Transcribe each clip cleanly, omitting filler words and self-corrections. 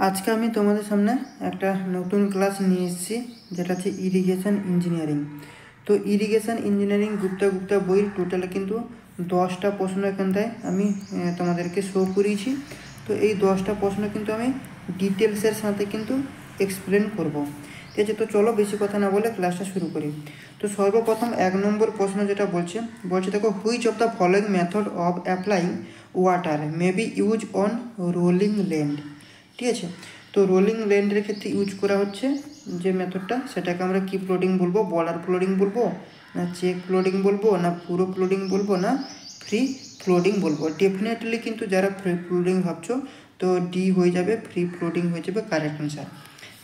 আজকে আমি তোমাদের সামনে একটা নতুন ক্লাস নিয়ে এসেছি, যেটা হচ্ছে ইরিগেশন ইঞ্জিনিয়ারিং। তো ইরিগেশন ইঞ্জিনিয়ারিং গুপ্তা বইয়ের টোটালে কিন্তু 10টা প্রশ্ন এখানটায় আমি তোমাদেরকে শো করিয়েছি। তো এই 10টা প্রশ্ন কিন্তু আমি ডিটেলসের সাথে কিন্তু এক্সপ্লেন করব। ঠিক আছে, তো চলো বেশি কথা না বলে ক্লাসটা শুরু করি। তো সর্বপ্রথম 1 নম্বর প্রশ্ন যেটা বলছে দেখো, which of the following method of applying water may be use on rolling land. ঠিক আছে, তো রোলিং ল্যান্ডের ক্ষেত্রে ইউজ করা হচ্ছে যে মেথডটা, সেটাকে আমরা কি ফ্লোডিং বলবো? বর্ডার ফ্লোডিং বলবো, না চেক ফ্লোডিং বলবো, না পুরো ফ্লোডিং বলবো, না ফ্রি ফ্লোডিং বলবো? ডেফিনেটলি কিন্তু যারা ফ্রি ফ্লোডিং ভাবছো, তো ডি হয়ে যাবে, ফ্রি ফ্লোডিং হয়ে যাবে কারেক্ট অ্যান্সার।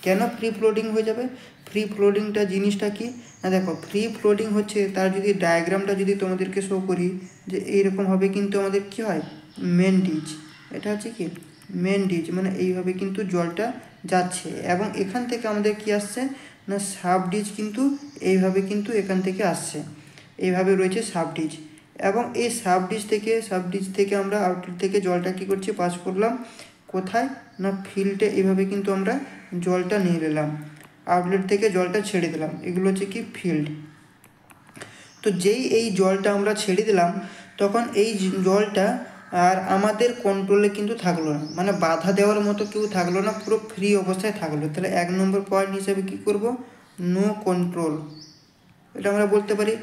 কেন ফ্রি ফ্লোডিং হয়ে যাবে? ফ্রি ফ্লোডিংটা জিনিসটা কি না, দেখো ফ্রি ফ্লোডিং হচ্ছে, তার যদি ডায়াগ্রামটা যদি তোমাদেরকে শো করি, যে এইরকমভাবে কিন্তু আমাদের কি হয়, মেন ডিচ, এটা হচ্ছে কি মেন ডিচ, মানে এইভাবে কিন্তু জলটা যাচ্ছে, এবং এখান থেকে আমাদের কি আসছে না, সাব ডিচ কিন্তু এইভাবে কিন্তু এখান থেকে আসছে, এইভাবে রয়েছে সাব ডিচ। এবং এই সাব ডিচ থেকে আমরা আউটলেট থেকে জলটা কি করছি, পাস করলাম কোথায় না, ফিল্ডে। এইভাবে কিন্তু আমরা জলটা নিয়ে নিলাম, আউটলেট থেকে জলটা ছেড়ে দিলাম, এগুলো হচ্ছে কি ফিল্ড। তো যেই এই জলটা আমরা ছেড়ে দিলাম, তখন এই জলটা আর আমাদের কন্ট্রোলে কিন্তু থাকলো না, মানে বাধা দেওয়ার মতো কেউ থাকলো না, পুরো ফ্রি অবস্থায় থাকলো। তাহলে 1 নম্বর পয়েন্ট হিসেবে কী করব, নো কন্ট্রোল। এটা আমরা বলতে পারি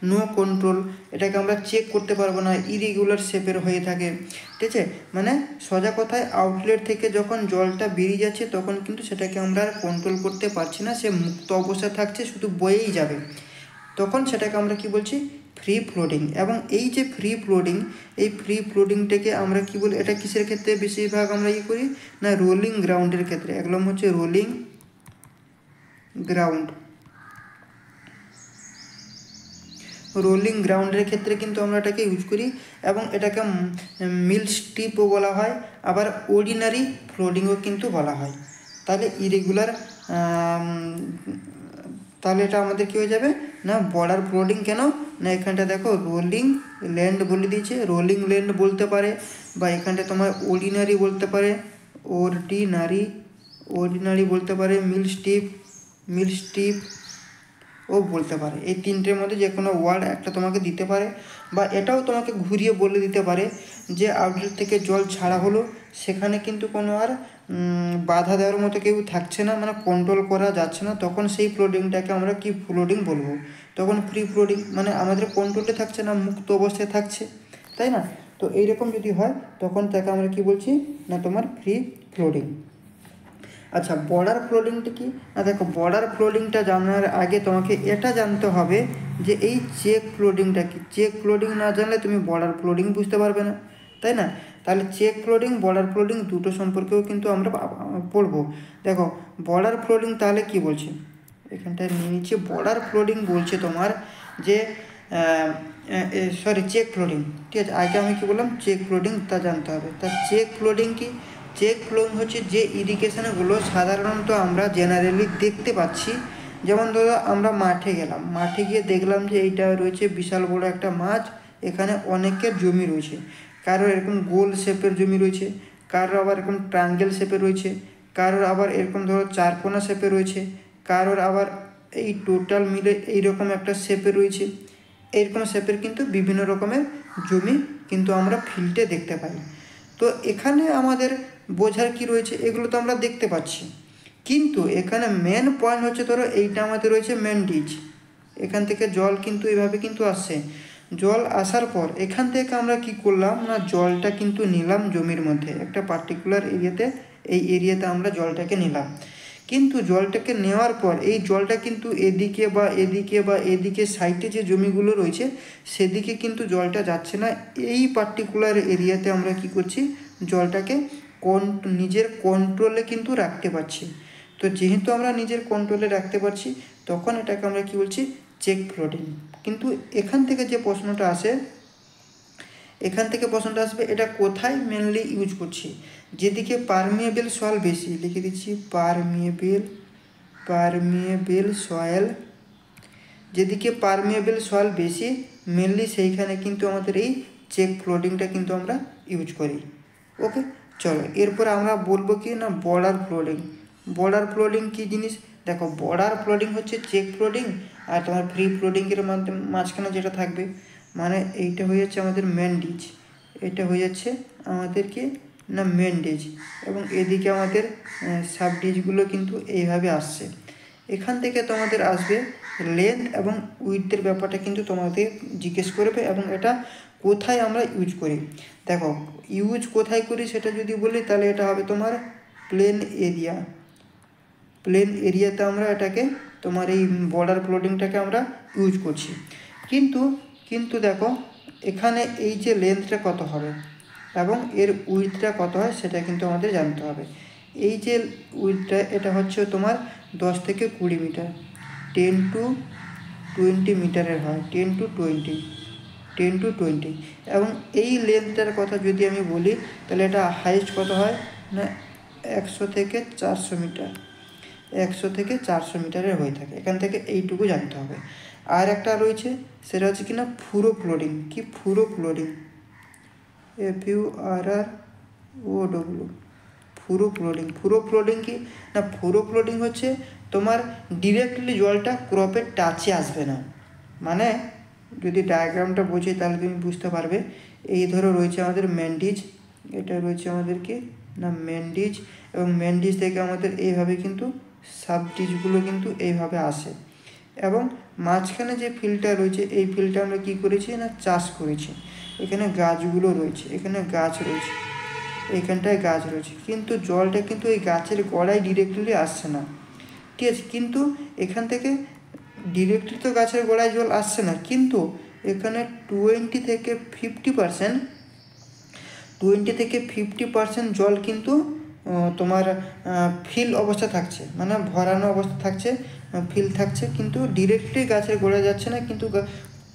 নো কন্ট্রোল। এটাকে আমরা চেক করতে পারবো না, ইরেগুলার শেপের হয়ে থাকে। ঠিক আছে, মানে সোজা কথায় আউটলেট থেকে যখন জলটা বেরিয়ে যাচ্ছে, তখন কিন্তু সেটাকে আমরা আর কন্ট্রোল করতে পারছি না, সে মুক্ত অবস্থায় থাকছে, শুধু বয়েই যাবে, তখন সেটাকে আমরা কি বলছি, ফ্রি ফ্লোডিং। এবং এই যে ফ্রি ফ্লোডিং, এই ফ্রি ফ্লোডিংটাকে আমরা কি বলি, এটা কিসের ক্ষেত্রে বেশিরভাগ আমরা করি না, রোলিং গ্রাউন্ডের ক্ষেত্রে। একদম হচ্ছে রোলিং গ্রাউন্ড, রোলিং গ্রাউন্ডের ক্ষেত্রে কিন্তু আমরা এটাকে ইউজ করি, এবং এটাকে মিল স্ট্রিপও বলা হয়, আবার অর্ডিনারি ফ্লোডিংও কিন্তু বলা হয়। তাহলে ইরেগুলার, তাহলে এটা আমাদের কী হয়ে যাবে না, বর্ডার ফ্লোডিং। কেন না, এখানটা দেখো রোলিং ল্যান্ড বলে দিয়েছে, রোলিং ল্যান্ড বলতে পারে, বা এখানটা তোমার অর্ডিনারি বলতে পারে, অর্ডিনারি বলতে পারে, মিল স্ট্রিপ ও বলতে পারে। এই তিনটের মধ্যে যে কোনো ওয়ার্ড একটা তোমাকে দিতে পারে, বা এটাও তোমাকে ঘুরিয়ে বলে দিতে পারে যে আউটলেট থেকে জল ছাড়া হলো, সেখানে কিন্তু কোনো আর বাধা দেওয়ার মতো কেউ থাকছে না, মানে কন্ট্রোল করা যাচ্ছে না, তখন সেই ফ্লোডিংটাকে আমরা কি ফ্লোডিং বলবো? তখন ফ্রি ফ্লোডিং, মানে আমাদের কন্ট্রোলে থাকছে না, মুক্ত অবস্থায় থাকছে, তাই না? তো এইরকম যদি হয়, তখন তাকে আমরা কি বলছি না, তোমার ফ্রি ফ্লোডিং। আচ্ছা, বর্ডার ফ্লোডিংটা কি না, দেখো বর্ডার ফ্লোডিংটা জানার আগে তোমাকে এটা জানতে হবে যে এই চেক ফ্লোডিংটা কি। চেক ফ্লোডিং না জানলে তুমি বর্ডার ফ্লোডিং বুঝতে পারবে না, তাই না? তাহলে চেক ফ্লোডিং, বর্ডার ফ্লোডিং দুটো সম্পর্কেও কিন্তু আমরা পড়বো। দেখো বর্ডার ফ্লোডিং তাহলে কি বলছে, এখানটায় নিচে বর্ডার ফ্লোডিং বলছে তোমার যে চেক ফ্লোডিং। ঠিক আছে, আগে আমি কি বললাম, চেক ফ্লোডিং, তা জানতে হবে। তা চেক ফ্লোডিং কি? চেক ফ্লোডিং হচ্ছে যে ইরিগেশনগুলো সাধারণত আমরা জেনারেলি দেখতে পাচ্ছি। যেমন ধরো আমরা মাঠে গেলাম, মাঠে গিয়ে দেখলাম যে এইটা রয়েছে বিশাল বড় একটা মাঠ, এখানে অনেকের জমি রয়েছে, কারোর এরকম গোল শেপের জমি রয়েছে, কারোর আবার এরকম ট্রায়াঙ্গেল শেপে রয়েছে, কারোর আবার এরকম ধরো চারকোনা শেপে রয়েছে, কারোর আবার এই টোটাল মিলে এইরকম একটা শেপে রয়েছে। এইরকম শেপের কিন্তু বিভিন্ন রকমের জমি কিন্তু আমরা ফিল্ডে দেখতে পাই। তো এখানে আমাদের বোঝার কি রয়েছে, এগুলো তো আমরা দেখতে পাচ্ছি, কিন্তু এখানে মেন পয়েন্ট হচ্ছে ধরো এইটা আমাদের রয়েছে মেন ডিচ, এখান থেকে জল কিন্তু এইভাবে কিন্তু আসছে। জল আসার পর এখান থেকে আমরা কি করলাম না, জলটা কিন্তু নিলাম জমির মধ্যে, একটা পার্টিকুলার এরিয়াতে, এই এরিয়াতে আমরা জলটাকে নিলাম। কিন্তু জলটাকে নেওয়ার পর এই জলটা কিন্তু এদিকে বা এদিকে সাইডে যে জমিগুলো রয়েছে, সেদিকে কিন্তু জলটা যাচ্ছে না। এই পার্টিকুলার এরিয়াতে আমরা কি করছি, জলটাকে নিজের কন্ট্রোলে কিন্তু রাখতে পারছি। তো যেহেতু আমরা নিজের কন্ট্রোলে রাখতে পারছি, তখন এটাকে আমরা কি বলছি, চেক ফ্লোডিং। কিন্তু এখান থেকে যে প্রশ্নটা আসে, আসবে এটা কোথায় মেনলি ইউজ করছি, যেদিকে পারমিয়েবল সয়েল বেশি, লিখে দিচ্ছি পারমিয়েবল সয়েল, যেদিকে পারমিয়েবল সয়েল বেশি মেনলি সেইখানে কিন্তু আমাদের এই চেক ফ্লোডিংটা কিন্তু আমরা ইউজ করি। ওকে, চলো এরপরে আমরা বলবো কি না বর্ডার ফ্লোডিং। বর্ডার ফ্লোডিং কী জিনিস দেখো, বর্ডার ফ্লোডিং হচ্ছে চেক ফ্লোডিং আর তোমার ফ্রি ফ্লোডিংয়ের মাঝখানে যেটা থাকবে, মানে এইটা হয়ে যাচ্ছে আমাদের মেন ডিচ, এটা হয়ে যাচ্ছে আমাদের কি না মেন ডিচ, এবং এদিকে আমাদের সাব ডিচগুলো কিন্তু এইভাবে আসছে। এখান থেকে তোমাদের আসবে লেন্থ এবং উইডথের ব্যাপারটা কিন্তু তোমাদের জিজ্ঞেস করবে, এবং এটা কোথায় আমরা ইউজ করি। দেখো ইউজ কোথায় করি সেটা যদি বলি তাহলে এটা হবে তোমার প্লেন এরিয়া। প্লেন এরিয়াতে আমরা এটাকে তোমার এই বর্ডার ফ্লোডিংটাকে আমরা ইউজ করছি। কিন্তু দেখো এখানে এই যে লেন্থটা কত হবে এবং এর উইডথটা কত হয় সেটা কিন্তু আমাদের জানতে হবে। এই যে উইডথটা এটা হচ্ছে তোমার 10 থেকে 20 মিটার, 10 to 20 মিটারের হয়, 10 to 20, এবং এই লেন্থটার কথা যদি আমি বলি তাহলে এটা হাইস্ট কত হয় না 100 থেকে 400 মিটার, 100 থেকে 400 মিটারের হয়ে থাকে। এখান থেকে এইটুকু জানতে হবে। আর একটা রয়েছে সেটা হচ্ছে কি না ফুরো ফ্লোডিং। কি ফুরো ফ্লোডিং, FURROW, ফুরো ফ্লোডিং। ফুরো ফ্লোডিং কি না, ফুরো ফ্লোডিং হচ্ছে তোমার ডিরেক্টলি জলটা ক্রপের টাচে আসবে না। মানে যদি ডায়াগ্রামটা বোঝে তাহলে তুমি বুঝতে পারবে। এই ধরো রয়েছে আমাদের মেন ডিচ, এটা রয়েছে আমাদের কি না মেন ডিচ, এবং মেন ডিচ থেকে আমাদের এইভাবে কিন্তু সাব ডিচগুলো কিন্তু এইভাবে আসে, এবং মাঝখানে যে ফিল্ডটা রয়েছে এই ফিল্ডটা আমরা কী করেছি না চাষ করেছি। এখানে গাছগুলো রয়েছে, এখানে গাছ রয়েছে, এইখানটায় গাছ রয়েছে, কিন্তু জলটা কিন্তু এই গাছের গোড়ায় ডিরেক্টলি আসছে না, ঠিক আছে। কিন্তু এখান থেকে ডিরেক্টলি তো গাছের গোড়ায় জল আসছে না, কিন্তু এখানে 20 থেকে 50% জল কিন্তু তোমার ফিল অবস্থা থাকছে, মানে ভরানো অবস্থা থাকছে, ফিল থাকছে, কিন্তু ডিরেক্টলি গাছের গোড়ায় যাচ্ছে না, কিন্তু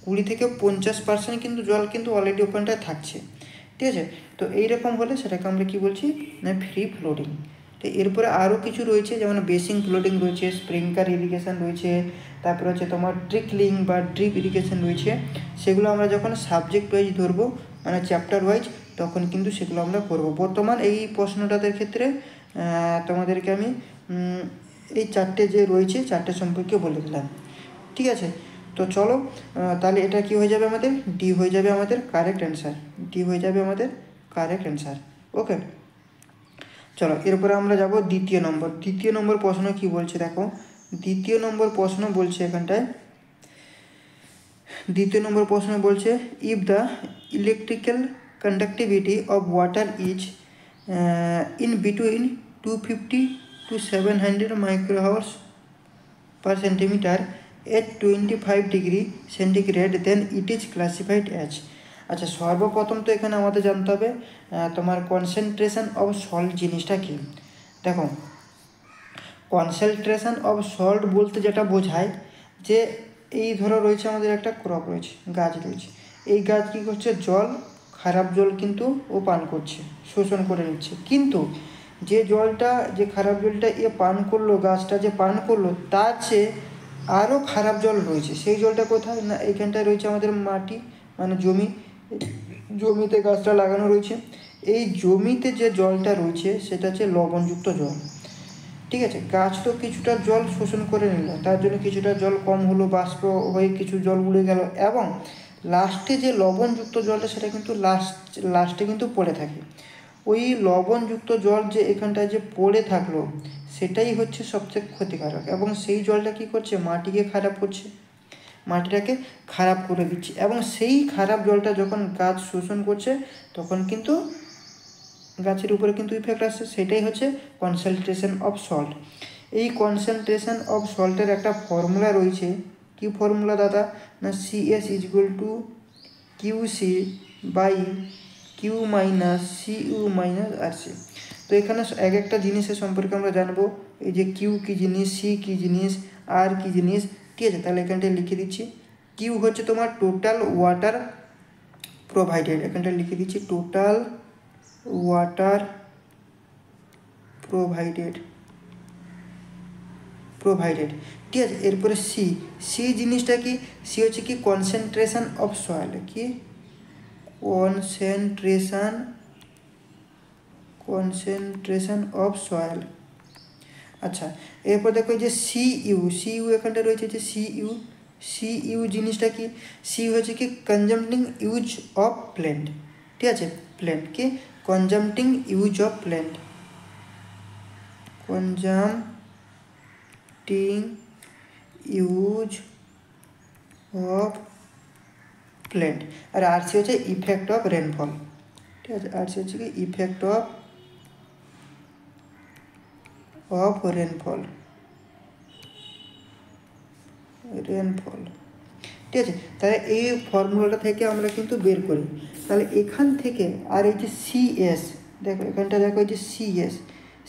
20 থেকে 50% কিন্তু জল কিন্তু অলরেডি ওখানটায় থাকছে, ঠিক আছে। তো এইরকম হলে সেটাকে আমরা কী বলছি না ফ্রি ফ্লোডিং। তো এরপরে আরও কিছু রয়েছে, যেমন বেসিং ফ্লোডিং রয়েছে, স্প্রিংকার ইরিগেশন রয়েছে, তারপরে হচ্ছে তোমার ট্রিকলিং বা ড্রিপ ইরিগেশন রয়েছে। সেগুলো আমরা যখন সাবজেক্ট ওয়াইজ ধরবো, মানে চ্যাপ্টার ওয়াইজ, তখন কিন্তু সেগুলো আমরা করব। বর্তমান এই প্রশ্নটাদের ক্ষেত্রে তোমাদেরকে আমি এই চারটে যে রয়েছে চারটে সম্পর্কে বলে দিলাম, ঠিক আছে। তো চলো তাহলে এটা কি হয়ে যাবে আমাদের ডি হয়ে যাবে আমাদের কারেক্ট অ্যান্সার, ডি হয়ে যাবে আমাদের কারেক্ট অ্যান্সার। ওকে, চলো এরপরে আমরা যাব দ্বিতীয় নম্বর প্রশ্ন কি বলছে দেখো। দ্বিতীয় নম্বর প্রশ্ন বলছে এখানটায়, দ্বিতীয় নম্বর প্রশ্ন বলছে if the electrical conductivity of water is in between 250 to 700 মাইক্রোহাওয়ার্স per centimeter at 25 degree centigrade then it is classified as। আচ্ছা সর্বপ্রথম তো এখানে আমাদের জানতে হবে তোমার কনসেন্ট্রেশন অফ সল্ট জিনিসটা কি। দেখো কনসেন্ট্রেশন অফ সল্ট বলতে যেটা বোঝায় যে এই ধরো রয়েছে আমাদের একটা ক্রপ রয়েছে, গাছ রয়েছে, এই গাছ কী করছে জল, খারাপ জল কিন্তু ও পান করছে, শোষণ করে নিচ্ছে, কিন্তু যে জলটা যে খারাপ জলটা এ পান করলো, গাছটা যে পান করলো, তার চেয়ে আরও খারাপ জল রয়েছে। সেই জলটা কোথায় না এইখানটায় রয়েছে আমাদের মাটি, মানে জমিতে গাছটা লাগানো রয়েছে। এই জমিতে যে জলটা রয়েছে সেটা হচ্ছে লবণযুক্ত জল, ঠিক আছে। গাছ তো কিছুটা জল শোষণ করে নিল, তার জন্য কিছুটা জল কম হলো, বাষ্প হয়ে কিছু জল উড়ে গেল, এবং লাস্টে যে লবণযুক্ত জলটা সেটা কিন্তু লাস্টে কিন্তু পড়ে থাকে। ওই লবণযুক্ত জল যে এখানটায় যে পড়ে থাকলো সেটাই হচ্ছে সবচেয়ে ক্ষতিকারক, এবং সেই জলটা কী করছে মাটিকে খারাপ করছে, মাটিটাকে খারাপ করে দিচ্ছে, এবং সেই খারাপ জলটা যখন গাছ শোষণ করছে তখন কিন্তু গাছের উপরে কিন্তু ইফেক্ট আসছে। সেটাই হচ্ছে কনসেন্ট্রেশন অফ সল্ট। এই কনসেন্ট্রেশন অফ সল্টের একটা ফর্মুলা রয়েছে। কি ফর্মুলা দাদা না CS = QC by Q minus CU minus RC। তো এখানে এক একটা জিনিসের সম্পর্কে আমরা জানবো, এই যে কিউ কী জিনিস, সি কী জিনিস, আর কী জিনিস, ঠিক আছে। তাহলে এখানটায় লিখে দিচ্ছি কিউ হচ্ছে তোমার টোটাল ওয়াটার প্রোভাইডেড, এখানটায় লিখে দিচ্ছি টোটাল ওয়াটার প্রোভাইডেড, ঠিক আছে। এরপরে সি জিনিসটা কি, সি হচ্ছে কি কনসেন্ট্রেশন অফ সয়েল, কি কনসেন্ট্রেশন অফ সয়েল। আচ্ছা, এরপর দেখো যে সিইউ এখানটা রয়েছে যে সিইউ জিনিসটা কি? সি হচ্ছে কি কনজাম্পটিং ইউজ অফ প্ল্যান্ট, ঠিক আছে, প্ল্যান্ট কি consumptive use of plant, consumptive use of plant. আর আরসি হচ্ছে ইফেক্ট অফ রেনফল, ঠিক আছে, আরসি হচ্ছে কি ইফেক্ট অফ রেনফল, ঠিক আছে। তাহলে এই ফর্মুলাটা থেকে আমরা কিন্তু বের করি। তাহলে এখান থেকে আর এই যে সিএস, দেখো এখানটা দেখো এই যে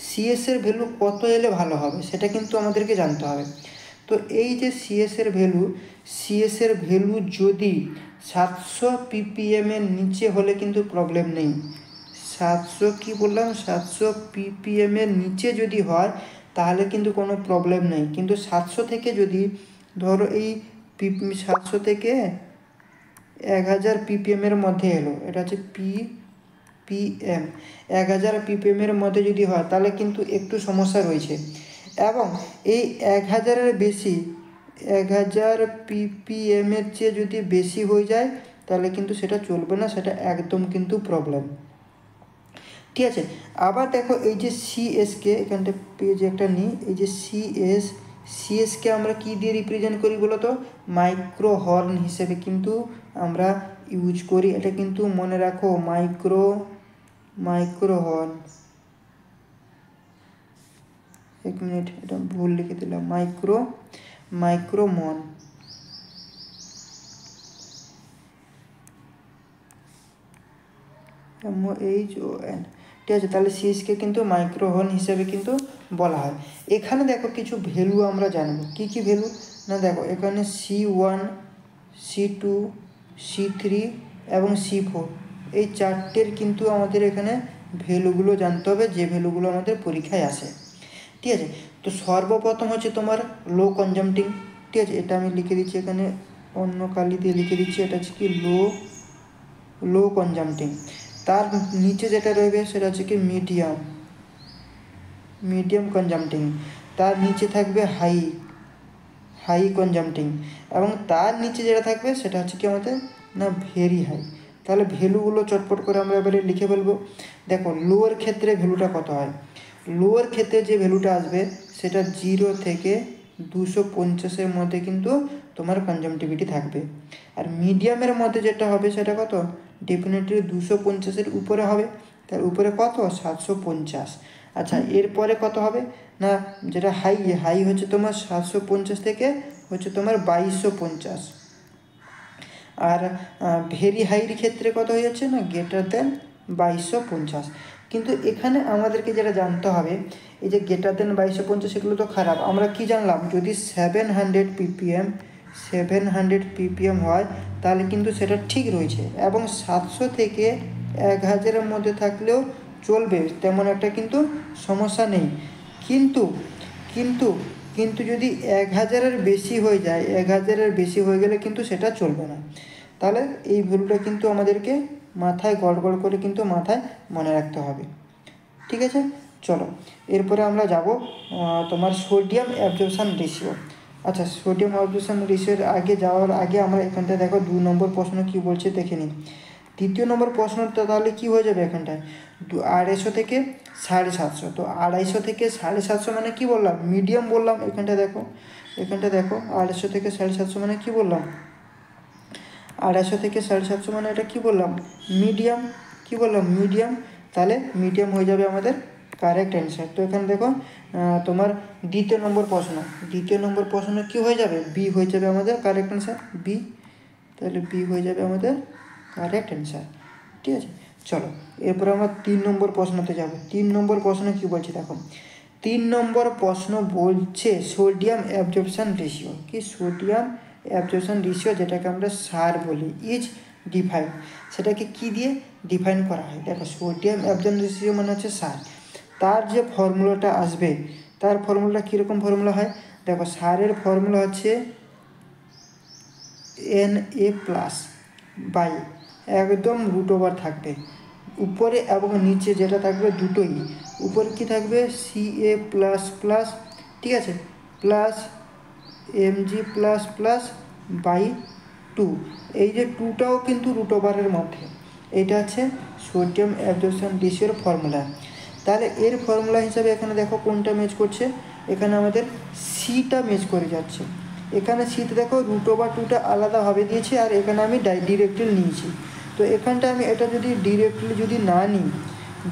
সিএস এর ভ্যালু কত এলে ভালো হবে সেটা কিন্তু আমাদেরকে জানতে হবে। তো এই যে সিএস এর ভ্যালু যদি 700 ppm এর নিচে হলে কিন্তু প্রবলেম নেই। 700 কি বললাম, 700 ppm এর নিচে যদি হয় তাহলে কিন্তু কোনো প্রবলেম নেই। কিন্তু 700 থেকে যদি ধরো এই 700 থেকে 1000 ppm এর মধ্যে এলো, এটা হচ্ছে ppm, 1000 ppm এর মধ্যে যদি হয় তাহলে কিন্তু একটু সমস্যা রয়েছে। এবং এই 1000-এর বেশি, 1000 ppm এর চেয়ে যদি বেশি হয়ে যায় তাহলে কিন্তু সেটা চলবে না, সেটা একদম কিন্তু প্রবলেম, ঠিক আছে। আবার দেখো এই যে সিএসকে এখানটা পেজে একটা নিই, এই যে সিএসকে আমরা কি দিয়ে রিপ্রেজেন্ট করি বলো তো? মাইক্রো হর্ন হিসেবে কিন্তু আমরা ইউজ করি। এটা কিন্তু মনে রাখো, মাইক্রো হর্ন, এক মিনিট এটা ভুল লিখে দিলাম, মাইক্রোমন, MOHON, ঠিক আছে। তাহলে সিএসকে কিন্তু মাইক্রোহর্ন হিসেবে কিন্তু বলা হয়। এখানে দেখো কিছু ভ্যালু আমরা জানবো, কি ভ্যালু না, দেখো এখানে C1, C2, C3 এবং C4 এই চারটের কিন্তু আমাদের এখানে ভ্যালুগুলো জানতে হবে, যে ভ্যালুগুলো আমাদের পরীক্ষায় আসে, ঠিক আছে। তো সর্বপ্রথম হচ্ছে তোমার লো কনজাম্পটিং, ঠিক আছে, এটা আমি লিখে দিচ্ছি এখানে অন্য কালি দিয়ে লিখে দিচ্ছি, এটা হচ্ছে কি লো কনজাম্পটিং। তার নিচে যেটা রয়েছে সেটা হচ্ছে কি মিডিয়াম কনজাম্পটিং, তার নিচে থাকবে হাই কনজাম্পটিং, এবং তার নিচে যেটা থাকবে সেটা হচ্ছে কি আমাদের না ভেরি হাই। তাহলে ভ্যালুগুলো চটপট করে আমরা এবারে লিখে ফেলবো। দেখো লোয়ার ক্ষেত্রে ভ্যালুটা কত হয়, লোয়ার ক্ষেত্রে যে ভ্যালুটা আসবে সেটা 0 থেকে 250-এর মধ্যে কিন্তু তোমার কনজাম্পটিভিটি থাকবে। আর মিডিয়ামের মধ্যে যেটা হবে সেটা কত, ডেফিনেটলি 250-এর উপরে হবে। তার উপরে কত, 750। আচ্ছা, এরপরে কত হবে না, যেটা হাই হচ্ছে তোমার 750 থেকে হচ্ছে তোমার 2250। আর ভেরি হাইর ক্ষেত্রে কত হয়ে যাচ্ছে না, গ্রেটার দেন 2250। কিন্তু এখানে আমাদেরকে যেটা জানতে হবে, এই যে গ্রেটার দেন 2250 এগুলো তো খারাপ, আমরা কি জানলাম, যদি 700 ppm হয় তাহলে কিন্তু সেটা ঠিক রয়েছে, এবং 700 থেকে 1000-এর মধ্যে থাকলেও চলবে, তেমন একটা কিন্তু সমস্যা নেই। কিন্তু যদি 1000-এর বেশি হয়ে যায়, 1000-এর বেশি হয়ে গেলে কিন্তু সেটা চলবে না। তাহলে এই ভ্যালুটা কিন্তু আমাদেরকে মাথায় গড়গড় করে কিন্তু মাথায় মনে রাখতে হবে, ঠিক আছে। চলো এরপরে আমরা যাব তোমার সোডিয়াম অ্যাবজর্পশন রেশিও। আচ্ছা, সোডিয়াম অ্যাবজর্পশন রেশিওর যাওয়ার আগে আমরা এখানটায় দেখো 2 নম্বর প্রশ্ন কি বলছে দেখে নিই। তৃতীয় নম্বর প্রশ্নটা তাহলে কি হয়ে যাবে, এখানটায় 250 থেকে 750। তো 250 থেকে 750 মানে কি বললাম, মিডিয়াম বললাম। এখানটা দেখো 250 থেকে 750 মানে কি বললাম, 250 থেকে 750 মানে এটা কি বললাম, মিডিয়াম, কি বললাম, মিডিয়াম। তাহলে মিডিয়াম হয়ে যাবে আমাদের কারেক্ট অ্যান্সার। তো এখানে দেখো তোমার দ্বিতীয় নম্বর প্রশ্ন কি হয়ে যাবে, বি হয়ে যাবে আমাদের কারেক্ট অ্যান্সার, বি। তাহলে বি হয়ে যাবে আমাদের কারেক্ট অ্যান্সার, ঠিক আছে। চলো এরপর আমরা 3 নম্বর প্রশ্নতে যাব। 3 নম্বর প্রশ্ন কি বলছে দেখো, 3 নম্বর প্রশ্ন বলছে সোডিয়াম অ্যাবজর্পশন রেশিও, কি সোডিয়াম অ্যাবজর্পশন রেশিও যেটাকে আমরা সার বলি, ইজ ডিফাইন, সেটাকে কি দিয়ে ডিফাইন করা হয়। দেখো সোডিয়াম অ্যাবজর্পশন রেশিও মানে হচ্ছে সার, তার যে ফর্মুলাটা আসবে, তার ফর্মুলাটা কীরকম ফর্মুলা হয়, দেখো সারের ফর্মুলা হচ্ছে Na+ বাই একদম √/, থাকবে উপরে এবং নিচে যেটা থাকবে দুটোই, উপরে কি থাকবে Ca++, ঠিক আছে, প্লাস Mg++/2, এই যে 2টাও কিন্তু √এর মধ্যে, এটা আছে সোডিয়াম অ্যাবজর্পশন রেশিওর ফর্মুলা। তাহলে এর ফর্মুলা হিসাবে এখানে দেখো কোনটা ম্যাচ করছে, এখানে আমাদের সিটা ম্যাচ করে যাচ্ছে। এখানে সিতে দেখো √2টা আলাদাভাবে দিয়েছি, আর এখানে আমি ডিরেক্টলি নিয়েছি। তো এখানটা আমি এটা যদি ডিরেক্টলি যদি না নিই,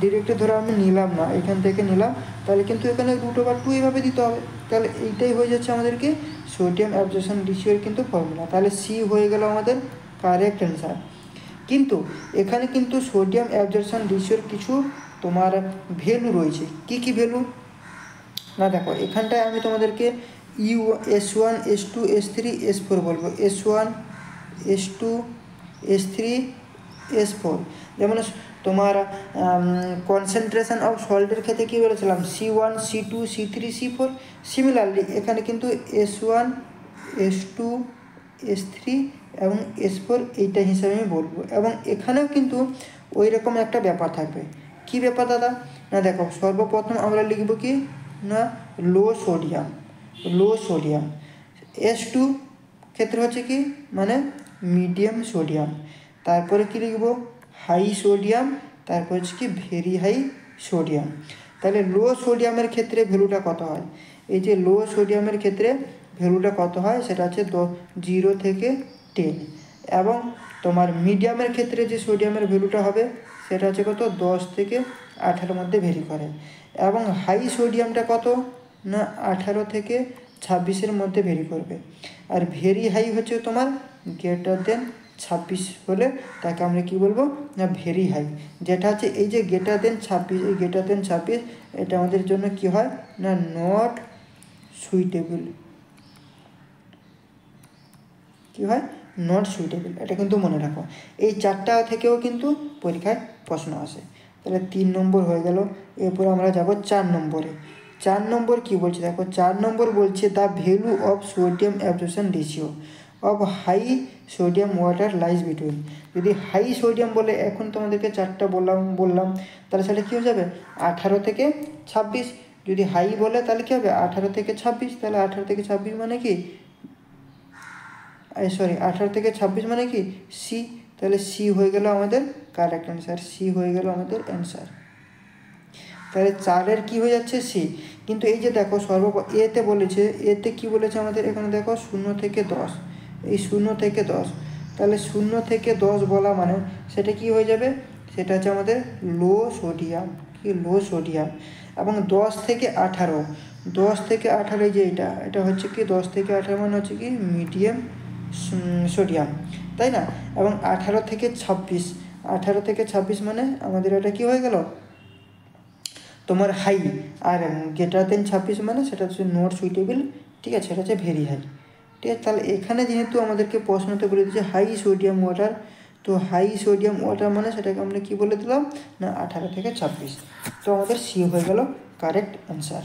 ডিরেক্টলি ধরো আমি নিলাম না, এখান থেকে নিলাম, তাহলে কিন্তু এখানে √2 এইভাবে দিতে হবে। তাহলে এইটাই হয়ে যাচ্ছে আমাদেরকে সোডিয়াম অ্যাবজর্পশন রেশিওর কিন্তু ফর্মুলা। তাহলে সি হয়ে গেল আমাদের কারেক্ট অ্যান্সার। কিন্তু এখানে কিন্তু সোডিয়াম অ্যাবজর্পশন রেশিওর কিছু তোমার ভ্যালু রয়েছে। কি কি ভ্যালু না, দেখো এখানটায় আমি তোমাদেরকে S1 S2 S3 S4 বলবো, S1 S2 S3 S4। যেমন তোমার কনসেন্ট্রেশন অফ সল্টের ক্ষেত্রে কী বলেছিলাম, C1 C2 C3 C4। Similarly এখানে কিন্তু S1 S2 S3 এবং S4 এইটা হিসাবে আমি বলবো। এবং এখানেও কিন্তু ওই রকম একটা ব্যাপার থাকবে। কি ব্যাপার দাদা না, দেখো সর্বপ্রথম আমরা লিখব কি না, লো সোডিয়াম। S2 ক্ষেত্রে হচ্ছে কি মানে মিডিয়াম সোডিয়াম। তারপরে কি লিখব, হাই সোডিয়াম। তারপর হচ্ছে কি ভেরি হাই সোডিয়াম। তাহলে লো সোডিয়ামের ক্ষেত্রে ভ্যালুটা কত হয়, এই যে লো সোডিয়ামের ক্ষেত্রে ভ্যালুটা কত হয় সেটা হচ্ছে 0 থেকে 10। এবং তোমার মিডিয়ামের ক্ষেত্রে যে সোডিয়ামের ভ্যালুটা হবে সেটা হচ্ছে কত, 10 থেকে 18 মধ্যে ভেরি করে। এবং হাই সোডিয়ামটা কত না 18 থেকে 26 মধ্যে ভেরি করবে। আর ভেরি হাই হচ্ছে তোমার >26 হলে তাকে আমরা কি বলবো না ভেরি হাই। যেটা হচ্ছে এই যে >26, এই >26 এটা আমাদের জন্য কি হয় না নট সুইটেবল। কি হয়, নট সুইটেবল। এটা কিন্তু মনে রাখো, এই 4টা থেকেও কিন্তু পরীক্ষায় প্রশ্ন আসে। তাহলে 3 নম্বর হয়ে গেল। এরপর আমরা যাব 4 নম্বরে। 4 নম্বর কী বলছে দেখো, 4 নম্বর বলছে the value of sodium absorption ratio of high sodium water lies between. যদি হাই সোডিয়াম বলে, এখন তোমাদেরকে 4টা বললাম, তাহলে সেটা কী হয়ে যাবে 18 থেকে 26। যদি হাই বলে তাহলে কী হবে 18 থেকে 26। তাহলে 18 থেকে 26 মানে কি 18 থেকে 26 মানে কি সি। তাহলে সি হয়ে গেল আমাদের কারেক্ট অ্যান্সার, সি হয়ে গেল আমাদের অ্যান্সার। তাহলে 4-এর কী হয়ে যাচ্ছে সি। কিন্তু এই যে দেখো এতে বলেছে, এতে কি বলেছে আমাদের, এখানে দেখো 0 থেকে 10, এই 0 থেকে 10। তাহলে 0 থেকে 10 বলা মানে সেটা কি হয়ে যাবে, সেটা হচ্ছে আমাদের লো সোডিয়াম। কি লো সোডিয়াম। এবং 10 থেকে 18, 10 থেকে 18 যে এটা হচ্ছে কি 10 থেকে 18 মানে হচ্ছে কি মিডিয়াম সোডিয়াম, তাই না। এবং 18 থেকে 26, 18 থেকে 26 মানে আমাদের এটা কি হয়ে গেল তোমার হাই। আর >26 মানে সেটা হচ্ছে নট সুইটেবল, ঠিক আছে, সেটা হচ্ছে ভেরি হাই, ঠিক আছে। তাহলে এখানে যেহেতু আমাদেরকে প্রশ্নতে বলে দিচ্ছে হাই সোডিয়াম ওয়াটার, তো হাই সোডিয়াম ওয়াটার মানে সেটাকে আমরা কি বলে দিলাম না 18 থেকে 26। তো আমাদের সি হয়ে গেল কারেক্ট অ্যান্সার।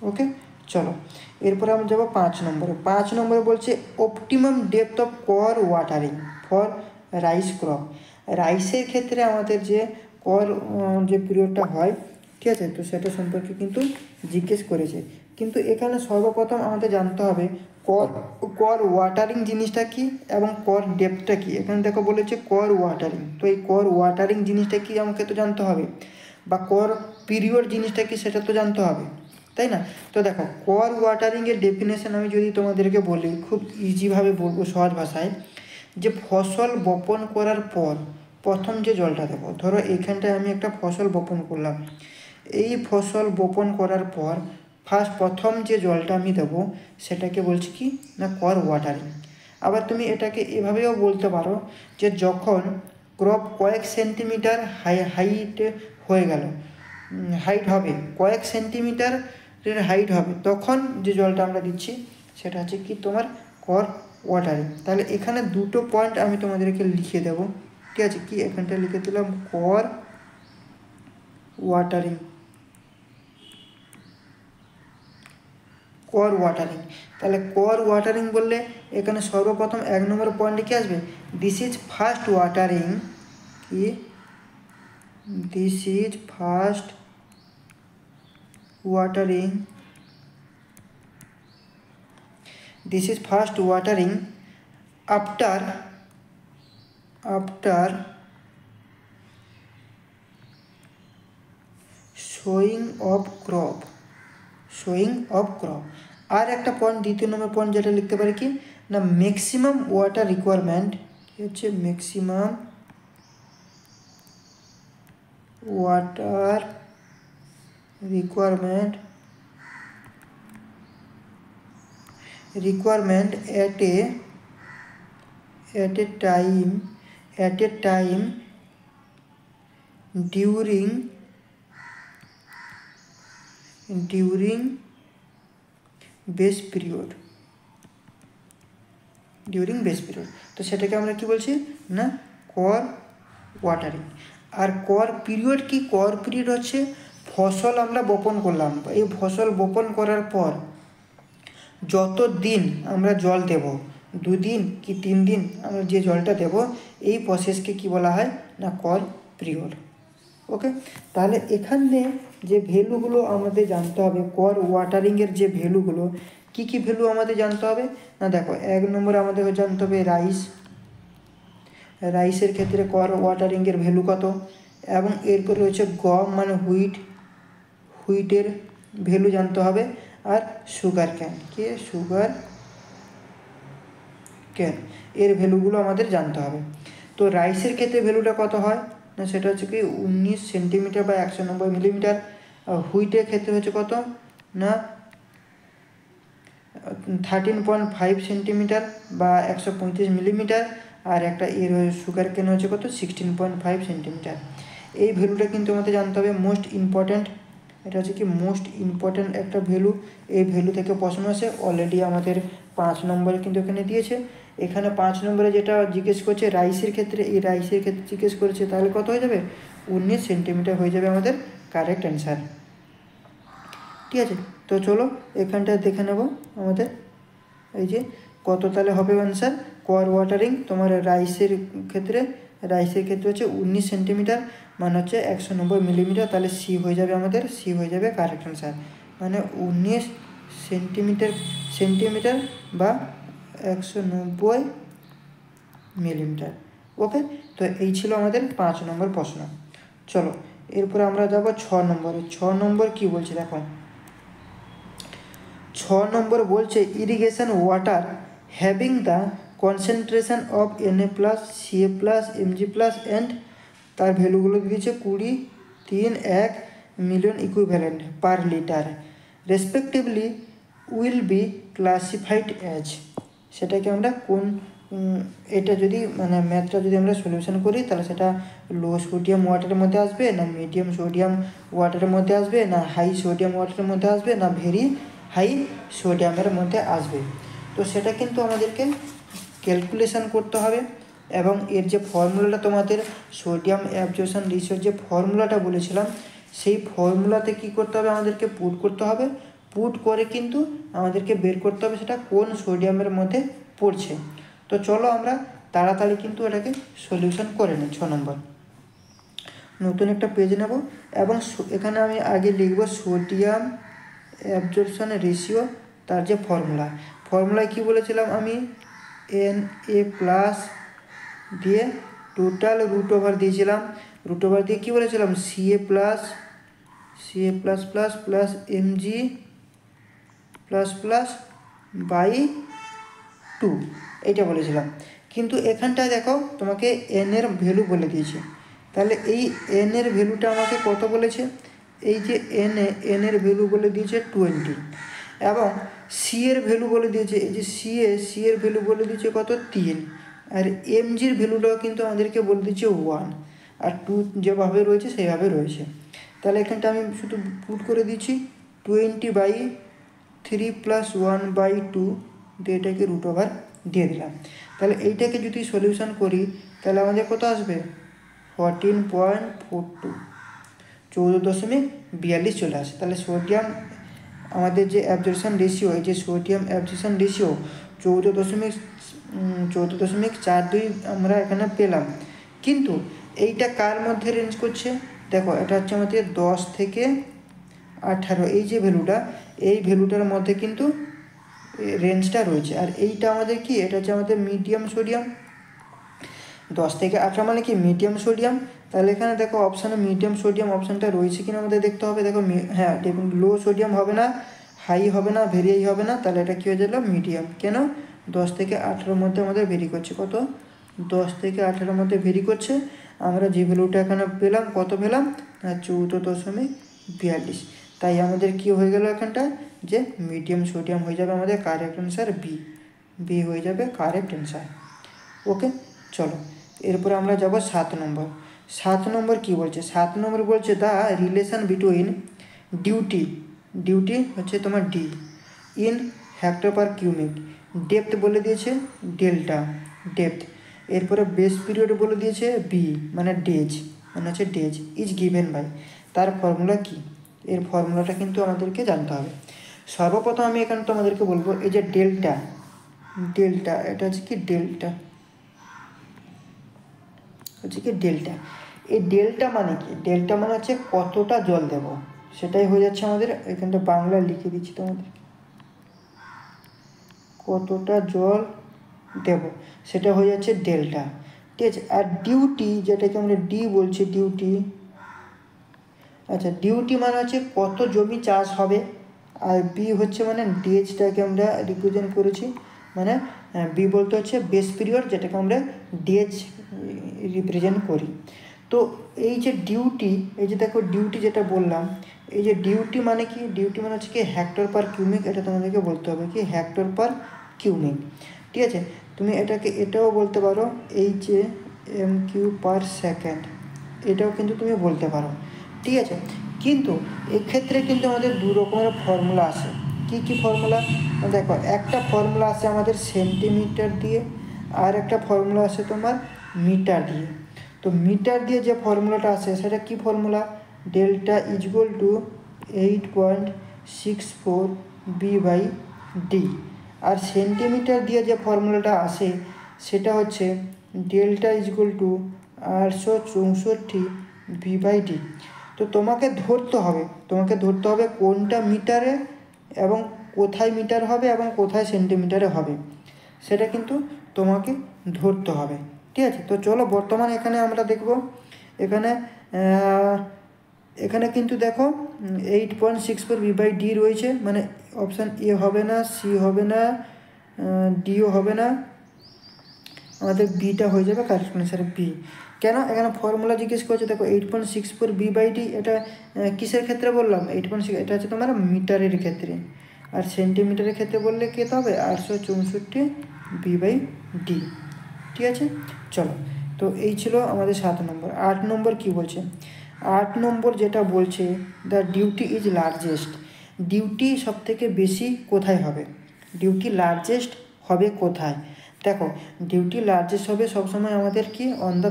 ওকে, চলো এরপরে আমরা যাবো 5 নম্বরে। 5 নম্বরে বলছে optimum depth of core watering for rice crop. রাইসের ক্ষেত্রে আমাদের যে কোর যে পিরিয়ডটা হয়, ঠিক আছে, তো সেটা সম্পর্কে কিন্তু জিজ্ঞেস করেছে। কিন্তু এখানে সর্বপ্রথম আমাদের জানতে হবে কোর ওয়াটারিং জিনিসটা কি এবং কোর ডেপথটা কি। এখানে দেখো বলেছে কোর ওয়াটারিং, তো এই কোর ওয়াটারিং জিনিসটা কি আমাকে তো জানতে হবে, বা কোর পিরিয়ড জিনিসটা কি সেটা তো জানতে হবে, তাই না। তো দেখো কোর ওয়াটারিংয়ের ডেফিনেশন আমি যদি তোমাদেরকে বলি, খুব ইজিভাবে বলবো সহজ ভাষায়, যে ফসল বপন করার পর প্রথম যে জলটা দেবো, ধরো এইখানটায় আমি একটা ফসল বপন করলাম, এই ফসল বপন করার পর প্রথম যে জলটা আমি দেবো সেটাকে বলছি কি না কোর ওয়াটারিং। আবার তুমি এটাকে এভাবেও বলতে পারো যে যখন ক্রপ কয়েক সেন্টিমিটার হাইট হয়ে গেল, হাইট হবে কয়েক সেন্টিমিটারের হাইট হবে, তখন যে জলটা আমরা দিচ্ছি সেটা হচ্ছে কি তোমার কোর ওয়াটারিং। তাহলে এখানে দুটো পয়েন্ট আমি তোমাদেরকে লিখে দেবো, ঠিক আছে। কি এখানটা লিখে দিলাম কোর ওয়াটারিং, কোর ওয়াটারিং। তাহলে কোর ওয়াটারিং বললে এখানে সর্বপ্রথম 1 নম্বর পয়েন্টে কী আসবে, দিস ইজ ফার্স্ট ওয়াটারিং, কি This is fast watering. This is fast watering after showing of crop. আর একটা পয়েন্ট, দ্বিতীয় নম্বর পয়েন্ট যেটা লিখতে পারি কি না, ম্যাক্সিমাম ওয়াটার রিকোয়ারমেন্ট কি হচ্ছে, maximum water requirement at a time during base period. তো সেটাকে আমরা কি বলছি না, কর ওয়াটারিং। আর কর পিরিয়ড কি, কর পিরিয়ড হচ্ছে ফসল আমরা বপন করলাম, এই ফসল বপন করার পর যত দিন আমরা জল দেব, 2 দিন কি 3 দিন আমরা যে জলটা দেব, এই প্রসেসকে কি বলা হয় না, কর পিরিয়ড। ওকে, তাহলে এখানে যে ভ্যালুগুলো আমাদের জানতে হবে, কর ওয়াটারিংয়ের যে ভ্যালুগুলো, কি কি ভ্যালু আমাদের জানতে হবে না, দেখো 1 নম্বরে আমাদের জানতে হবে রাইসের ক্ষেত্রে কর ওয়াটারিংয়ের ভ্যালু কত, এবং এরপরে রয়েছে গম মানে হুইটের ভ্যালু জানতে হবে, আর সুগার ক্যান এর ভ্যালুগুলো আমাদের জানতে হবে। তো রাইসের ক্ষেত্রে ভ্যালুটা কত হয় না, সেটা হচ্ছে কি 19 সেন্টিমিটার বা 190 মিলিমিটার। আর হুইটের ক্ষেত্রে হচ্ছে কত না 13.5 সেন্টিমিটার বা 135 মিলিমিটার। আর একটা এর সুগার কেন হচ্ছে কত 16.5 সেন্টিমিটার। এই ভ্যালুটা কিন্তু আমাদের জানতে হবে, মোস্ট ইম্পর্ট্যান্ট, এটা হচ্ছে কি মোস্ট ইম্পর্ট্যান্ট একটা ভ্যালু। এই ভ্যালু থেকে প্রশ্ন আসে, অলরেডি আমাদের 5 নম্বরে কিন্তু এখানে দিয়েছে। এখানে 5 নম্বরে যেটা জিজ্ঞেস করছে রাইসের ক্ষেত্রে, এই রাইসের ক্ষেত্রে জিজ্ঞেস করেছে, তাহলে কত হয়ে যাবে 19 সেন্টিমিটার হয়ে যাবে আমাদের কারেক্ট অ্যান্সার। ঠিক আছে, তো চলো এখানটা দেখে নেব আমাদের এই যে কত তাহলে হবে অ্যান্সার। কর ওয়াটারিং তোমার রাইসের ক্ষেত্রে হচ্ছে 19 সেন্টিমিটার, মানে হচ্ছে 190 মিলিমিটার। তাহলে সি হয়ে যাবে আমাদের, সি হয়ে যাবে কারেক্ট অ্যান্সার, মানে 19 সেন্টিমিটার বা 190 মিলিমিটার। ওকে, তো এই ছিল আমাদের 5 নম্বর প্রশ্ন। চলো এরপরে আমরা যাব 6 নম্বরে। 6 নম্বর কি বলছে দেখো, 6 নম্বর বলছে irrigation water having the concentration of Na+, Ca+, Mg+ and তার ভ্যালুগুলো দিয়েছে 20, 3, 1 million equivalent per litre respectively will be classified as. সেটাকে আমরা কোন, এটা যদি মানে ম্যাথটা যদি আমরা সলিউশন করি, তাহলে সেটা লো সোডিয়াম ওয়াটারের মধ্যে আসবে, না মিডিয়াম সোডিয়াম ওয়াটারের মধ্যে আসবে, না হাই সোডিয়াম ওয়াটারের মধ্যে আসবে, না ভেরি হাই সোডিয়ামের মধ্যে আসবে। তো সেটা কিন্তু আমাদেরকে ক্যালকুলেশন করতে হবে, এবং এর যে ফর্মুলাটা তোমাদের সোডিয়াম অ্যাবজর্পশন রেশিওর যে ফর্মুলাটা বলেছিলাম, সেই ফর্মুলাতে কি করতে হবে, আমাদেরকে পুট করতে হবে। পুট করে কিন্তু আমাদেরকে বের করতে হবে সেটা কোন সোডিয়ামের মধ্যে পড়ছে। তো চলো আমরা তাড়াতাড়ি কিন্তু এটাকে সলিউশন করে নিই। 6 নম্বর নতুন একটা পেজ নেব, এবং এখানে আমি আগে লিখব সোডিয়াম অ্যাবজর্পশন রেশিও, তার যে ফর্মুলায় কি বলেছিলাম আমি, Na+ দিয়ে টোটাল রুট ওভার দিয়েছিলাম, রুট ওভার দিয়ে কী বলেছিলাম Ca++ প্লাস Mg++ বাই 2 এইটা বলেছিলাম। কিন্তু এখানটায় দেখো তোমাকে n এর ভ্যালু বলে দিয়েছে, তাহলে এই n এর ভ্যালুটা আমাকে কত বলেছে, এই যে n এর ভ্যালু বলে দিয়েছে 20, এবং c এর ভ্যালু বলে দিয়েছে, এই যে c এর ভ্যালু বলে দিয়েছে কত 3, আর mgর ভ্যালুটাও কিন্তু আমাদেরকে বলে দিচ্ছে 1, আর 2 যেভাবে রয়েছে সেইভাবে রয়েছে। তাহলে এখানটা আমি শুধু পুট করে দিচ্ছি 20/3 + 1/2 দিয়ে এটাকে রুট ওভার দিয়ে দিলাম। তাহলে এইটাকে যদি সলিউশন করি, তাহলে আমাদের কত আসবে 14.42, 14.42 চলে আসে। তাহলে সোডিয়াম আমাদের যে অ্যাবজর্পশন রেশিও, এই যে সোডিয়াম অ্যাবজর্পশন রেশিও 14.42 আমরা এখানে পেলাম। কিন্তু এইটা কার মধ্যে রেঞ্জ করছে দেখো এটা হচ্ছে আমাদের 10 থেকে 18, এই যে ভ্যালুটা, এই ভ্যালুটার মধ্যে কিন্তু রেঞ্জটা রয়েছে। আর এইটা আমাদের কি, এটা হচ্ছে আমাদের মিডিয়াম সোডিয়াম। 10 থেকে 18 মানে কি মিডিয়াম সোডিয়াম। তাহলে এখানে দেখো অপশানে মিডিয়াম সোডিয়াম অপশানটা রয়েছে কিনা আমাদের দেখতে হবে। দেখো হ্যাঁ, দেখুন লো সোডিয়াম হবে না, হাই হবে না, ভেরি হাই হবে না, তাহলে এটা কী হয়ে গেল মিডিয়াম। কেন? 10 থেকে 18-র মধ্যে আমাদের ভেরি করছে। কত? 10 থেকে 18-র মধ্যে ভেরি করছে। আমরা যে ভ্যালুটা এখানে পেলাম, কত পেলাম? 14.42। তাই আমাদের কি হয়ে গেল এখানটা, যে মিডিয়াম সোডিয়াম হয়ে যাবে আমাদের কারেক্ট অ্যান্সার বি হয়ে যাবে কারেক্ট অ্যান্সার। ওকে, চলো এরপরে আমরা যাব 7 নম্বর। 7 নম্বর কী বলছে? 7 নম্বর বলছে দ্য রিলেশন বিটুইন ডিউটি হচ্ছে তোমার D in hectare per cumec, depth বলে দিয়েছে ডেল্টা ডেপথ, এরপরে বেস পিরিয়ড বলে দিয়েছে বি মানে ডেজ, মানে হচ্ছে ডেজ ইজ গিভেন বাই। তার ফর্মুলা কি? এর ফর্মুলাটা কিন্তু আমাদেরকে জানতে হবে। সর্বপ্রথম আমি এখানে তোমাদেরকে বলবো, এই যে ডেল্টা এটা হচ্ছে কি ডেল্টা, হচ্ছে কি ডেল্টা। এই ডেল্টা মানে কি? ডেল্টা মানে হচ্ছে কতটা জল দেব, সেটাই হয়ে যাচ্ছে আমাদের। এখানটা বাংলা লিখে দিচ্ছি তোমাদের, কতটা জল দেব সেটা হয়ে যাচ্ছে ডেল্টা, ঠিক আছে। আর ডিউটি, যেটাকে আমরা ডি বলছি ডিউটি, আচ্ছা ডিউটি মানে হচ্ছে কত জমি চাষ হবে। আর বি হচ্ছে মানে ডেজটাকে আমরা রিপ্রেজেন্ট করেছি, মানে বি বলতে হচ্ছে বেস পিরিয়ড, যেটাকে আমরা ডেজ রিপ্রেজেন্ট করি। তো এই যে ডিউটি, এই যে দেখো ডিউটি যেটা বললাম, এই যে ডিউটি মানে কি? ডিউটি মানে হচ্ছে কি হেক্টর পার কিউমিক, এটা তোমাদেরকে বলতে হবে কি হেক্টর পার কিউমিক, ঠিক আছে। তুমি এটাকে এটাও বলতে পারো এই যে এম কিউ পার সেকেন্ড, এটাও কিন্তু তুমি বলতে পারো, ঠিক আছে। কিন্তু এক্ষেত্রে কিন্তু আমাদের দু রকমের ফর্মুলা আছে। কি কি ফর্মুলা? দেখো, একটা ফর্মুলা আছে আমাদের সেন্টিমিটার দিয়ে, আর একটা ফর্মুলা আছে তোমার মিটার দিয়ে। তো মিটার দিয়ে যে ফর্মুলাটা আছে সেটা কি ফর্মুলা? ডেল্টা ইজগুয়াল টু 8.64 বি/ডি। আর সেন্টিমিটার দিয়ে যে ফর্মুলাটা আসে সেটা হচ্ছে ডেল্টা ইজগুয়াল টু 864 বি/ডি। তো তোমাকে ধরতে হবে কোনটা মিটারে এবং কোথায় মিটার হবে এবং কোথায় সেন্টিমিটারে হবে, সেটা কিন্তু তোমাকে ধরতে হবে, ঠিক আছে। তো চলো বর্তমানে এখানে আমরা দেখব, এখানে কিন্তু দেখো 8.64 বি/ডি রয়েছে, মানে অপশান এ হবে না, সি হবে না, ডিও হবে না, আমাদের বিটা হয়ে যাবে কারেক্ট অ্যান্সার বি। কেন? এখানে ফর্মুলা জিজ্ঞেস করছে। দেখো 8.64 বি/ডি, এটা কিসের ক্ষেত্রে বললাম? 8.6, এটা হচ্ছে তোমার মিটারের ক্ষেত্রে। আর সেন্টিমিটারের ক্ষেত্রে বললে কী হবে? 864 বি/ডি, ঠিক আছে। চলো, তো এই ছিল আমাদের 7 নম্বর। 8 নম্বর কি বলছে? 8 নম্বর যেটা বলছে, the duty is largest. Duty সবথেকে বেশি কোথায় হবে? ডিউটি লার্জেস্ট হবে কোথায়? দেখো, ডিউটি লার্জেস্ট হবে সবসময় আমাদের কি অন দ্য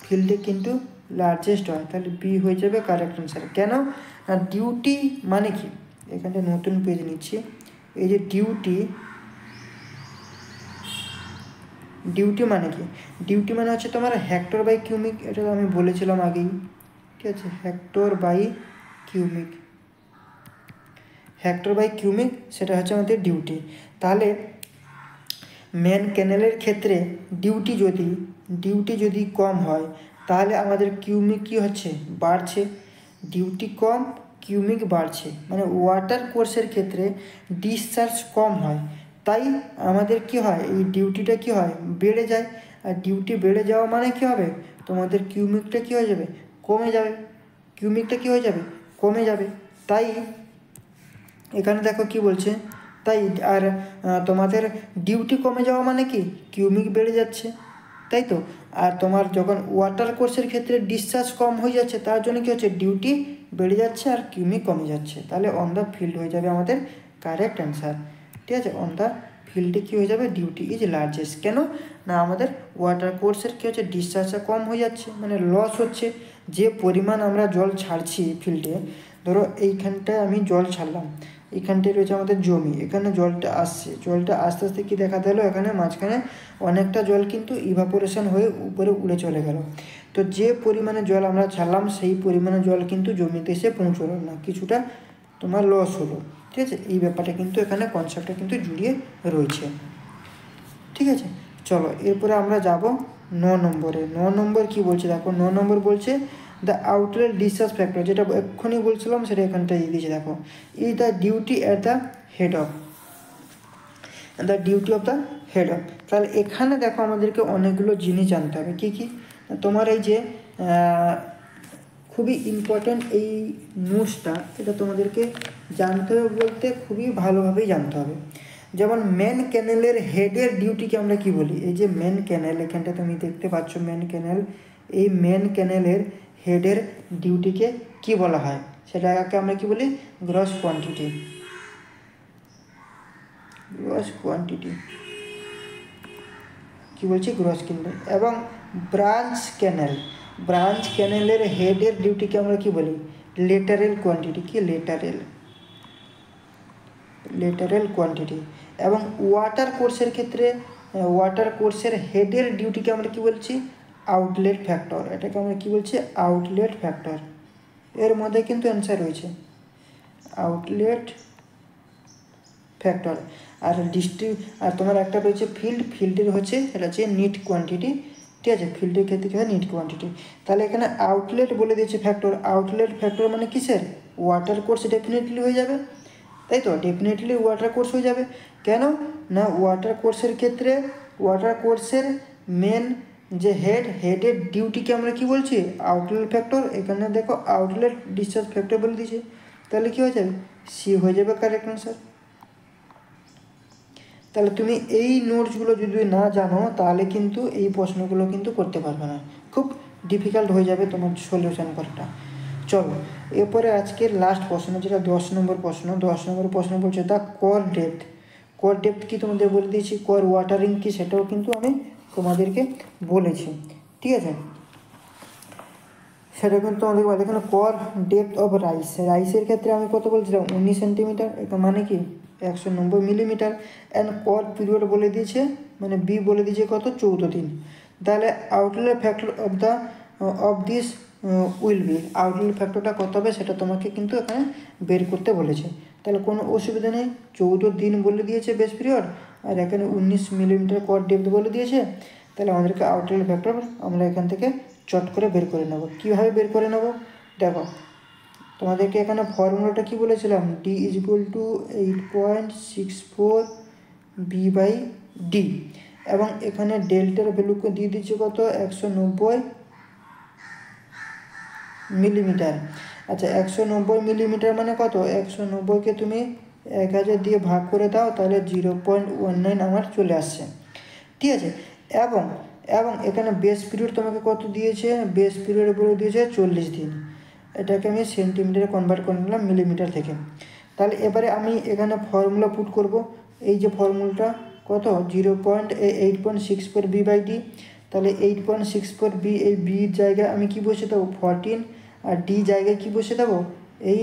ফিল্ডে কিন্তু লার্জেস্ট হয়, তাহলে বি হয়ে যাবে কারেক্ট অ্যান্সার। কেন না? ডিউটি মানে কি? এখানে নতুন পেজ নিচ্ছি। এই যে ডিউটি মানে কি? ডিউটি মানে হচ্ছে তোমার হেক্টর বাই কিউমিক, এটা আমি বলেছিলাম আগেই, ঠিক আছে। হেক্টর বাই কিউমিক সেটা হচ্ছে আমাদের ডিউটি। তাহলে মেন ক্যানেলের ক্ষেত্রে ডিউটি যদি কম হয়, তাহলে আমাদের কিউমিক কী হচ্ছে? বাড়ছে। ডিউটি কম, কিউমিক বাড়ছে, মানে ওয়াটার কোর্সের ক্ষেত্রে ডিসচার্জ কম হয়, তাই আমাদের কি হয়? এই ডিউটিটা কি হয়? বেড়ে যায়। আর ডিউটি বেড়ে যাওয়া মানে কি হবে? তোমাদের কিউমিকটা কী হয়ে যাবে? কমে যাবে। কমে যাবে। তাই এখানে দেখো কি বলছে, তাই আর তোমাদের ডিউটি কমে যাওয়া মানে কি? কিউমিক বেড়ে যাচ্ছে, তাই তো। আর তোমার যখন ওয়াটার কোর্সের ক্ষেত্রে ডিসচার্জ কম হয়ে যাচ্ছে, তার জন্য কী হচ্ছে? ডিউটি বেড়ে যাচ্ছে আর কিউমিক কমে যাচ্ছে, তাহলে অন দ্য ফিল্ড হয়ে যাবে আমাদের কারেক্ট অ্যান্সার, ঠিক আছে। অন দ্য ফিল্ডে কী হয়ে যাবে? Duty is largest. কেন না? আমাদের ওয়াটার কোর্সের কী হচ্ছে? ডিসচার্জটা কম হয়ে যাচ্ছে, মানে লস হচ্ছে। যে পরিমাণ আমরা জল ছাড়ছি ফিল্ডে, ধরো এইখানটায় আমি জল ছাড়লাম, এখানটায় রয়েছে আমাদের জমি, এখানে জলটা আস্তে আস্তে কী দেখা গেলো? এখানে মাঝখানে অনেকটা জল কিন্তু ইভাপোরেশন হয়ে উপরে উড়ে চলে গেল। তো যে পরিমাণে জল আমরা ছাড়লাম সেই পরিমাণে জল কিন্তু জমিতে এসে পৌঁছলো না, কিছুটা তোমার লস হলো। ঠিক আছে, এই ব্যাপারটা কিন্তু এখানে কনসেপ্টটা কিন্তু জুড়িয়ে রয়েছে। ঠিক আছে, চলো এরপরে আমরা যাব 9 নম্বরে। 9 নম্বর কী বলছে দেখো, 9 নম্বর বলছে দ্য আউটলেট ডিসচার্জ ফ্যাক্টর, যেটা এক্ষুনি বলছিলাম সেটা এখানটায় দিয়ে দিয়েছে দেখো, is the duty at the head of the head of. তাহলে এখানে দেখো আমাদেরকে অনেকগুলো জিনিস জানতে হবে। কী কী? তোমার এই যে খুবই ইম্পর্ট্যান্ট এই নোটসটা, এটা তোমাদেরকে জানতে হবে বলতে খুবই ভালোভাবেই জানতে হবে। যেমন মেন ক্যানেলের হেডের ডিউটিকে আমরা কি বলি? এই যে মেন ক্যানেল, এখানটা তুমি দেখতে পাচ্ছ মেন ক্যানেল, এই মেন ক্যানেলের হেডের ডিউটিকে কি বলা হয়? সেটাকে আমরা কি বলি? Gross quantity. কি বলছি? Gross quantity. এবং ব্রাঞ্চ ক্যানেলের হেডের ডিউটিকে আমরা কি বলি? Lateral quantity. কি? Lateral quantity. এবং ওয়াটার কোর্সের হেডের ডিউটিকে আমরা কি বলছি? Outlet factor. এটাকে আমরা কি বলছি? Outlet factor. এর মধ্যে কিন্তু অ্যান্সার রয়েছে আউটলেট ফ্যাক্টর। আর আর তোমার একটা রয়েছে ফিল্ডের হচ্ছে এটা হচ্ছে নিট কোয়ান্টিটি। ঠিক আছে, ফিল্ডের ক্ষেত্রে কী হয়? Net quantity. তাহলে এখানে আউটলেট বলে দিয়েছে ফ্যাক্টর। আউটলেট ফ্যাক্টর মানে কিসের? ওয়াটার কোর্স ডেফিনেটলি হয়ে যাবে, তাই তো? ডেফিনেটলি ওয়াটার কোর্স হয়ে যাবে। কেন না? ওয়াটার কোর্সের ক্ষেত্রে ওয়াটার কোর্সের মেন যে হেডের ডিউটিকে আমরা কি বলছি? Outlet factor. এখানে দেখো আউটলেট ডিসচার্জ ফ্যাক্টর বলে দিয়েছে, তাহলে কী হয়ে যাবে? সি হয়ে যাবে কারেক্ট অ্যান্সার। তাহলে তুমি এই নোটসগুলো যদি না জানো তাহলে কিন্তু এই প্রশ্নগুলো কিন্তু করতে পারবে না, খুব ডিফিকাল্ট হয়ে যাবে তোমার সলিউশন করাটা। চলো এরপরে আজকের লাস্ট প্রশ্ন, যেটা 10 নম্বর প্রশ্ন। 10 নম্বর প্রশ্ন বলছে দ্য কোর ডেপথ কি তোমাদের বলে দিয়েছি, কোর ওয়াটারিং কি সেটাও কিন্তু আমি তোমাদেরকে বলেছি। ঠিক আছে, সেটা কিন্তু আমাদের বলে এখানে কোর ডেপথ অফ রাইসের ক্ষেত্রে আমি কত বলছিলাম? 19 সেন্টিমিটার। এটা মানে কি 190 মিলিমিটার। অ্যান্ড কোর পিরিয়ড বলে দিয়েছে, মানে বি বলে দিয়েছে কত? 14 দিন। তাহলে outlet factor of this will be, outlet ফ্যাক্টরটা কত হবে সেটা তোমাকে কিন্তু এখানে বের করতে বলেছে। তাহলে কোনো অসুবিধা নেই, 14 দিন বলে দিয়েছে বেস পিরিয়ড, আর এখানে 19 মিলিমিটার কোর ডেপথ বলে দিয়েছে। তাহলে আমাদেরকে আউটলেট ফ্যাক্টর আমরা এখান থেকে চট করে বের করে নেব। কীভাবে বের করে নেব দেখো, তোমাদেরকে এখানে ফর্মুলাটা কি বলেছিলাম? D is equal to 8.64 B/D। এবং এখানে ডেল্টার ভ্যালুকে দিয়ে দিচ্ছে কত? 190 মিলিমিটার। আচ্ছা, 190 মিলিমিটার মানে কত? 190কে তুমি 1000 দিয়ে ভাগ করে দাও, তাহলে 0.19 আমার চলে আসছে। ঠিক আছে, এবং এখানে বেস পিরিয়ড তোমাকে কত দিয়েছে? বেস পিরিয়ড বলে দিয়েছে 40 দিন। এটাকে আমি সেন্টিমিটারে কনভার্ট করে নিলাম মিলিমিটার থেকে। তাহলে এবারে আমি এখানে ফর্মুলা পুট করব। এই যে ফর্মুলাটা কত? 8.64 B/D। তাহলে 8.64 B, এই বির জায়গায় আমি কি বসে দেবো? 14। আর ডি জায়গায় কি বসে দেবো? এই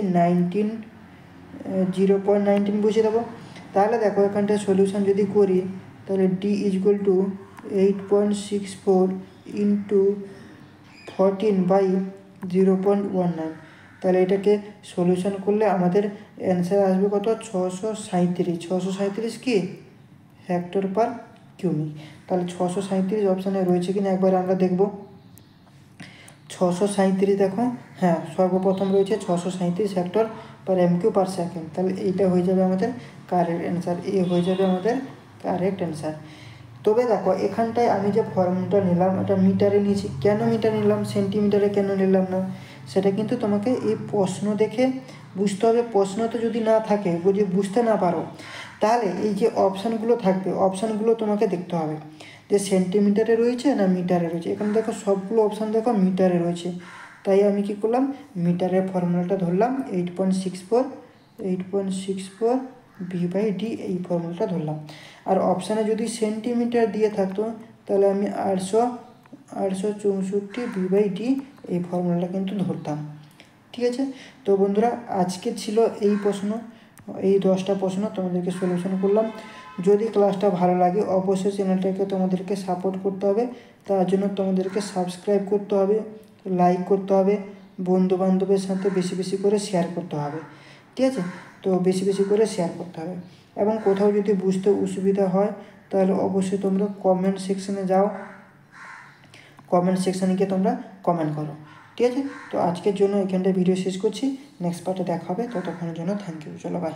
0.19 বসে দেবো। তাহলে দেখো এখানটায় সলিউশন যদি করি, তাহলে D is equal to 8.64 into 14/0.19। তাহলে এটাকে সলিউশন করলে আমাদের অ্যান্সার আসবে কত? 637 কি হেক্টর পার কিউমিক। তাহলে 637 অপশানে রয়েছে কিনা একবার আমরা দেখব। 637 দেখো, হ্যাঁ সর্বপ্রথম রয়েছে 637 হেক্টর পার MQ পার সেকেন্ড। তাহলে এইটা হয়ে যাবে আমাদের কারেক্ট অ্যান্সার, এ হয়ে যাবে আমাদের কারেক্ট অ্যান্সার। তবে দেখো এখানটায় আমি যে ফর্মুলাটা নিলাম এটা মিটারে নিয়েছি। কেন মিটার নিলাম, সেন্টিমিটারে কেন নিলাম না, সেটা কিন্তু তোমাকে এই প্রশ্ন দেখে বুঝতে হবে। প্রশ্ন তো যদি না থাকে, যদি বুঝতে না পারো, তাহলে এই যে অপশানগুলো থাকবে, অপশানগুলো তোমাকে দেখতে হবে যে সেন্টিমিটারে রয়েছে না মিটারে রয়েছে। এখানে দেখো সবগুলো অপশান দেখো মিটারে রয়েছে, তাই আমি কি করলাম? মিটারের ফর্মুলাটা ধরলাম 8.64 B/D, এই ফর্মুলাটা ধরলাম। আর অপশানে যদি সেন্টিমিটার দিয়ে থাকতো তাহলে আমি 864 B/D এই ফর্মুলাটা কিন্তু ধরতাম। ঠিক আছে, তো বন্ধুরা আজকে ছিল এই প্রশ্ন, এই 10টা প্রশ্ন তোমাদেরকে সলিউশন করলাম। যদি ক্লাসটা ভালো লাগে অবশ্যই চ্যানেলটাকে তোমাদেরকে সাপোর্ট করতে হবে, তার জন্য তোমাদেরকে সাবস্ক্রাইব করতে হবে, লাইক করতে হবে, বন্ধুবান্ধবের সাথে বেশি বেশি করে শেয়ার করতে হবে, ঠিক আছে? তো বেশি বেশি করে শেয়ার করতে হবে। এবং কোথাও যদি বুঝতে অসুবিধা হয় তাহলে অবশ্যই তোমরা কমেন্ট সেকশানে যাও, কমেন্ট সেকশানে গিয়ে তোমরা কমেন্ট করো, ঠিক আছে? তো আজকের জন্য এখানটায় ভিডিও শেষ করছি, নেক্সট পার্টে দেখা হবে, ততক্ষণের জন্য থ্যাংক ইউ, চলো বাই।